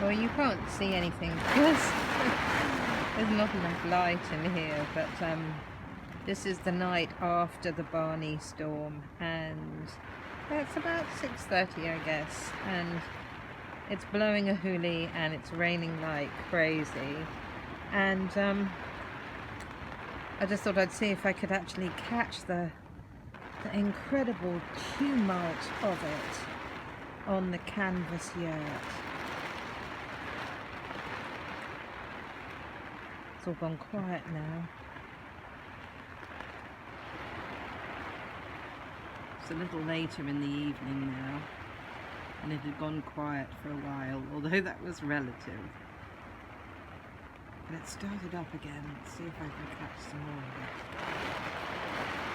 Well, you can't see anything because there's not enough light in here, but this is the night after the Barney storm, and it's about 6:30, I guess, and it's blowing a hoolie and it's raining like crazy, and I just thought I'd see if I could actually catch the incredible tumult of it on the canvas yurt. It's all gone quiet now. It's a little later in the evening now, and it had gone quiet for a while, although that was relative. But it started up again. Let's see if I can catch some more of it.